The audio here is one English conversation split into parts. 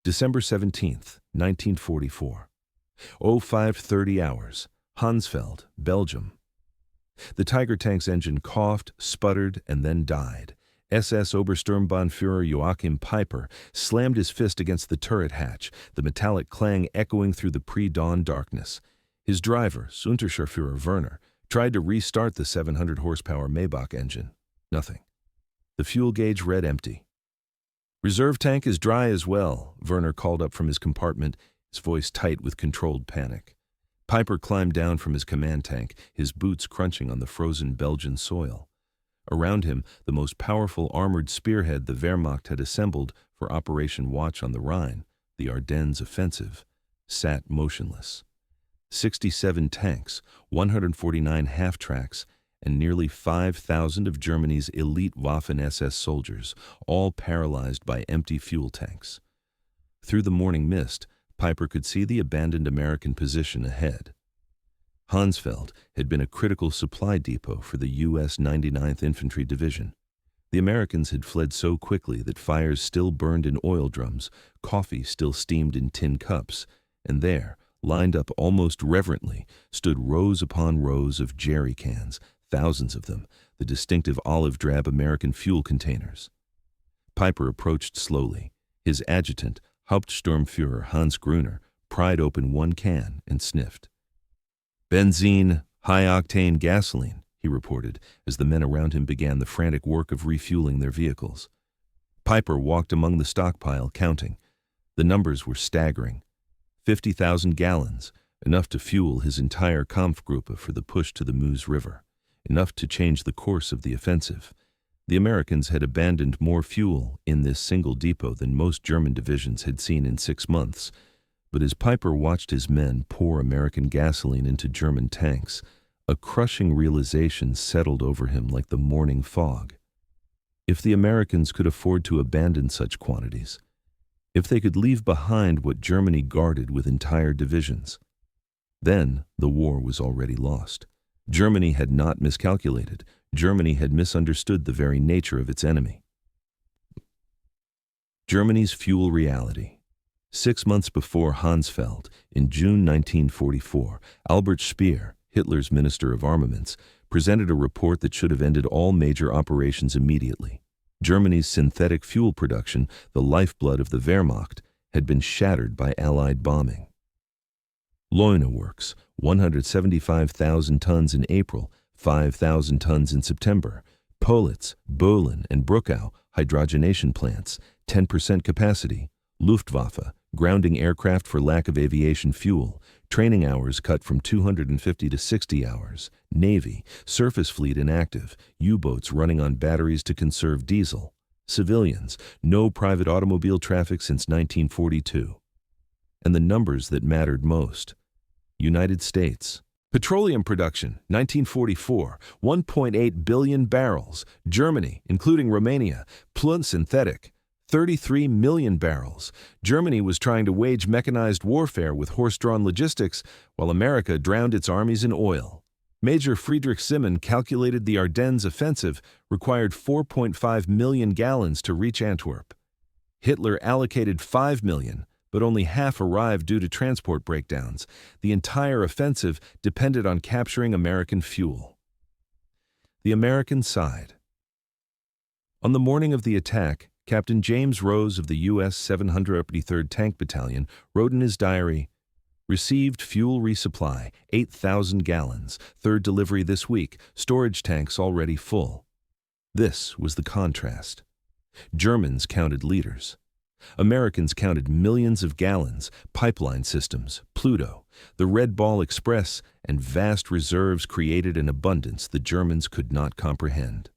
December 17th, 1944. 05:30 hours, Hansfeld, Belgium. The Tiger tank's engine coughed, sputtered, and then died. SS Obersturmbannführer Joachim Peiper slammed his fist against the turret hatch, the metallic clang echoing through the pre-dawn darkness. His driver, Unterscharführer Werner, tried to restart the 700-horsepower Maybach engine. Nothing. The fuel gauge read empty. "Reserve tank is dry as well," Werner called up from his compartment, his voice tight with controlled panic. Peiper climbed down from his command tank, his boots crunching on the frozen Belgian soil. Around him, the most powerful armored spearhead the Wehrmacht had assembled for Operation Watch on the Rhine, the Ardennes offensive, sat motionless. 67 tanks, 149 half-tracks, and nearly 5,000 of Germany's elite Waffen-SS soldiers, all paralyzed by empty fuel tanks. Through the morning mist, Peiper could see the abandoned American position ahead. Hansfeld had been a critical supply depot for the U.S. 99th Infantry Division. The Americans had fled so quickly that fires still burned in oil drums, coffee still steamed in tin cups, and there, lined up almost reverently, stood rows upon rows of jerry cans, thousands of them, the distinctive olive-drab American fuel containers. Peiper approached slowly. His adjutant, Hauptsturmführer Hans Gruner, pried open one can and sniffed. "Benzene, high-octane gasoline," he reported, as the men around him began the frantic work of refueling their vehicles. Peiper walked among the stockpile, counting. The numbers were staggering. 50,000 gallons, enough to fuel his entire Kampfgruppe for the push to the Meuse River, enough to change the course of the offensive. The Americans had abandoned more fuel in this single depot than most German divisions had seen in 6 months. But as Peiper watched his men pour American gasoline into German tanks, a crushing realization settled over him like the morning fog. If the Americans could afford to abandon such quantities, if they could leave behind what Germany guarded with entire divisions, then the war was already lost. Germany had not miscalculated. Germany had misunderstood the very nature of its enemy. Germany's fuel reality. 6 months before Hansfeld, in June 1944, Albert Speer, Hitler's Minister of Armaments, presented a report that should have ended all major operations immediately. Germany's synthetic fuel production, the lifeblood of the Wehrmacht, had been shattered by Allied bombing. Leuna Works, 175,000 tons in April, 5,000 tons in September. Politz, Bohlen, and Bruckow, hydrogenation plants, 10% capacity. Luftwaffe, grounding aircraft for lack of aviation fuel, training hours cut from 250 to 60 hours, Navy, surface fleet inactive, U-boats running on batteries to conserve diesel, civilians, no private automobile traffic since 1942. And the numbers that mattered most. United States. Petroleum production, 1944, 1.8 billion barrels. Germany, including Romania, Plunt synthetic, 33 million barrels. Germany was trying to wage mechanized warfare with horse-drawn logistics, while America drowned its armies in oil. Major Friedrich Simmon calculated the Ardennes offensive required 4.5 million gallons to reach Antwerp. Hitler allocated 5 million, but only half arrived due to transport breakdowns. The entire offensive depended on capturing American fuel. The American side. On the morning of the attack, Captain James Rose of the U.S. 733rd Tank Battalion wrote in his diary, "Received fuel resupply, 8,000 gallons, third delivery this week, storage tanks already full." This was the contrast. Germans counted liters. Americans counted millions of gallons, pipeline systems, Pluto, the Red Ball Express, and vast reserves created in abundance the Germans could not comprehend.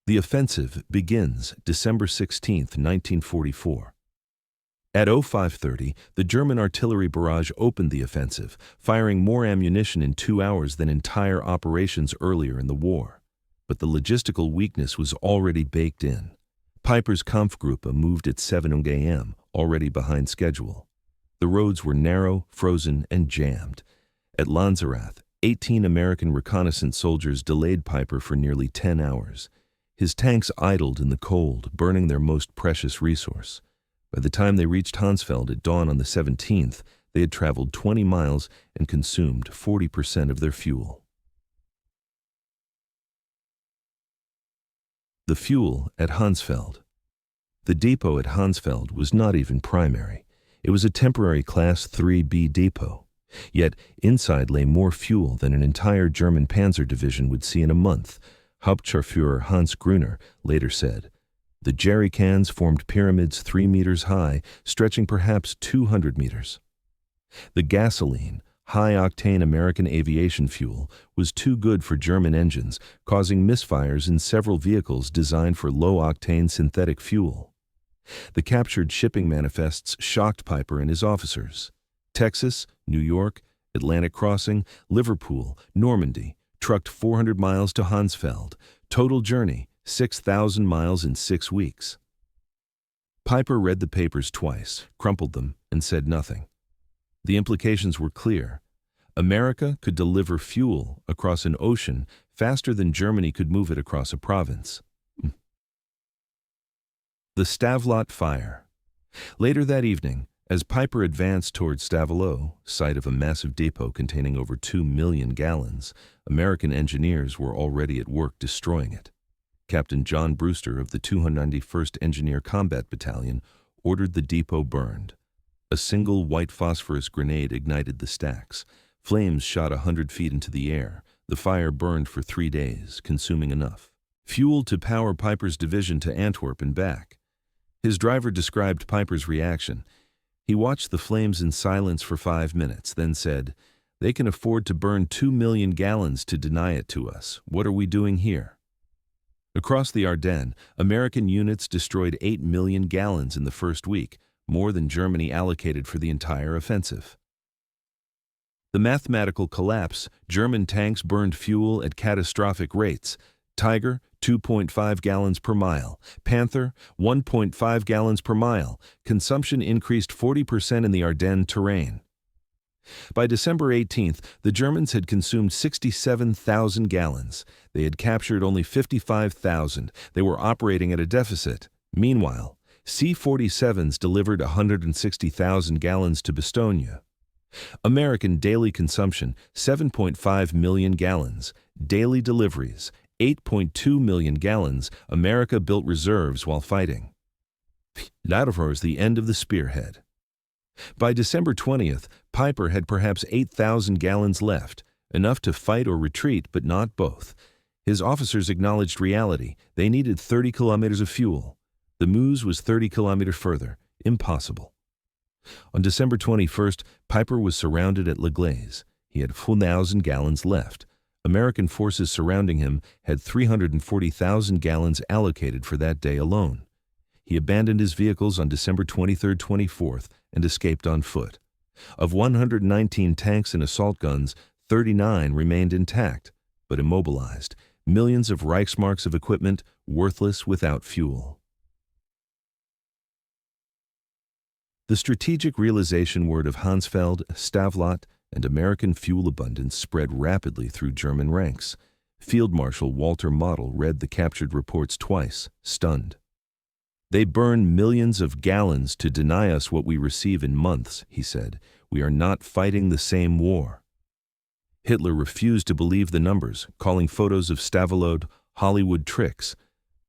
The offensive begins December 16, 1944. At 05:30, the German artillery barrage opened the offensive, firing more ammunition in 2 hours than entire operations earlier in the war. But the logistical weakness was already baked in. Peiper's Kampfgruppe moved at 7 a.m., already behind schedule. The roads were narrow, frozen, and jammed. At Lanzerath, 18 American reconnaissance soldiers delayed Peiper for nearly 10 hours. His tanks idled in the cold, burning their most precious resource. By the time they reached Hansfeld at dawn on the 17th, they had traveled 20 miles and consumed 40% of their fuel. The fuel at Hansfeld. The depot at Hansfeld was not even primary. It was a temporary Class 3B depot. Yet inside lay more fuel than an entire German panzer division would see in a month. Hauptscharführer Hans Gruner later said, "The jerry cans formed pyramids 3 meters high, stretching perhaps 200 meters. The gasoline, high-octane American aviation fuel, was too good for German engines, causing misfires in several vehicles designed for low-octane synthetic fuel. The captured shipping manifests shocked Piper and his officers. Texas, New York, Atlantic Crossing, Liverpool, Normandy, trucked 400 miles to Hansfeld. Total journey, 6,000 miles in 6 weeks. Piper read the papers twice, crumpled them, and said nothing. The implications were clear. America could deliver fuel across an ocean faster than Germany could move it across a province. The Stavelot Fire. Later that evening, as Piper advanced toward Stavelot, site of a massive depot containing over 2 million gallons, American engineers were already at work destroying it. Captain John Brewster of the 291st Engineer Combat Battalion ordered the depot burned. A single white phosphorus grenade ignited the stacks. Flames shot 100 feet into the air. The fire burned for 3 days, consuming enough fuel to power Piper's division to Antwerp and back. His driver described Piper's reaction. He watched the flames in silence for 5 minutes, then said, "They can afford to burn 2 million gallons to deny it to us. What are we doing here?" Across the Ardennes, American units destroyed 8 million gallons in the first week, more than Germany allocated for the entire offensive. The mathematical collapse. German tanks burned fuel at catastrophic rates. Tiger, 2.5 gallons per mile. Panther, 1.5 gallons per mile. Consumption increased 40% in the Ardennes terrain. By December 18th, the Germans had consumed 67,000 gallons. They had captured only 55,000. They were operating at a deficit. Meanwhile, C-47s delivered 160,000 gallons to Bastogne. American daily consumption, 7.5 million gallons. Daily deliveries, 8.2 million gallons. America built reserves while fighting. That was the end of the spearhead. By December 20th, Piper had perhaps 8,000 gallons left, enough to fight or retreat, but not both. His officers acknowledged reality. They needed 30 kilometers of fuel. The Meuse was 30 kilometers further. Impossible. On December 21st, Piper was surrounded at La Glaise. He had 4,000 gallons left. American forces surrounding him had 340,000 gallons allocated for that day alone. He abandoned his vehicles on December 23rd-24th and escaped on foot. Of 119 tanks and assault guns, 39 remained intact, but immobilized. Millions of Reichsmarks of equipment, worthless without fuel. The strategic realization word of Hansfeld, Stavelot, and American fuel abundance spread rapidly through German ranks. Field Marshal Walter Model read the captured reports twice, stunned. "They burn millions of gallons to deny us what we receive in months," he said. "We are not fighting the same war." Hitler refused to believe the numbers, calling photos of Stavelot Hollywood tricks.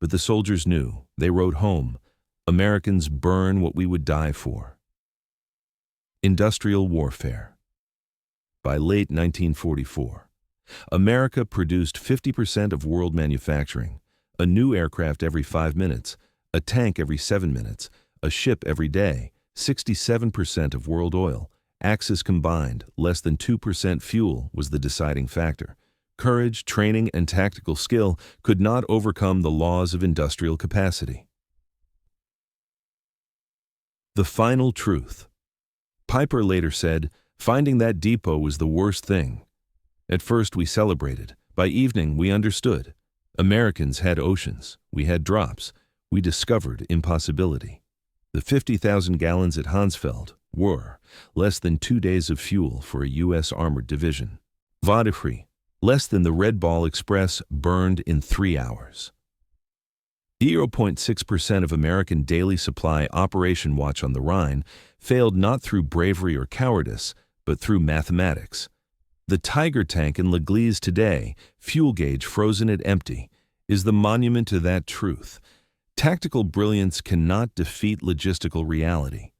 But the soldiers knew. They wrote home, "Americans burn what we would die for." Industrial warfare. By late 1944, America produced 50% of world manufacturing, a new aircraft every 5 minutes, a tank every 7 minutes, a ship every day, 67% of world oil. Axis combined, less than 2% fuel was the deciding factor. Courage, training, and tactical skill could not overcome the laws of industrial capacity. The final truth. Piper later said, "Finding that depot was the worst thing. At first we celebrated. By evening we understood. Americans had oceans. We had drops. We discovered impossibility. The 50,000 gallons at Hansfeld were less than 2 days of fuel for a U.S. armored division. Vadefree, less than the Red Ball Express burned in 3 hours. 0.6% of American daily supply Operation Watch on the Rhine failed not through bravery or cowardice, but through mathematics. The Tiger tank in L'Église today, fuel gauge frozen at empty, is the monument to that truth. Tactical brilliance cannot defeat logistical reality.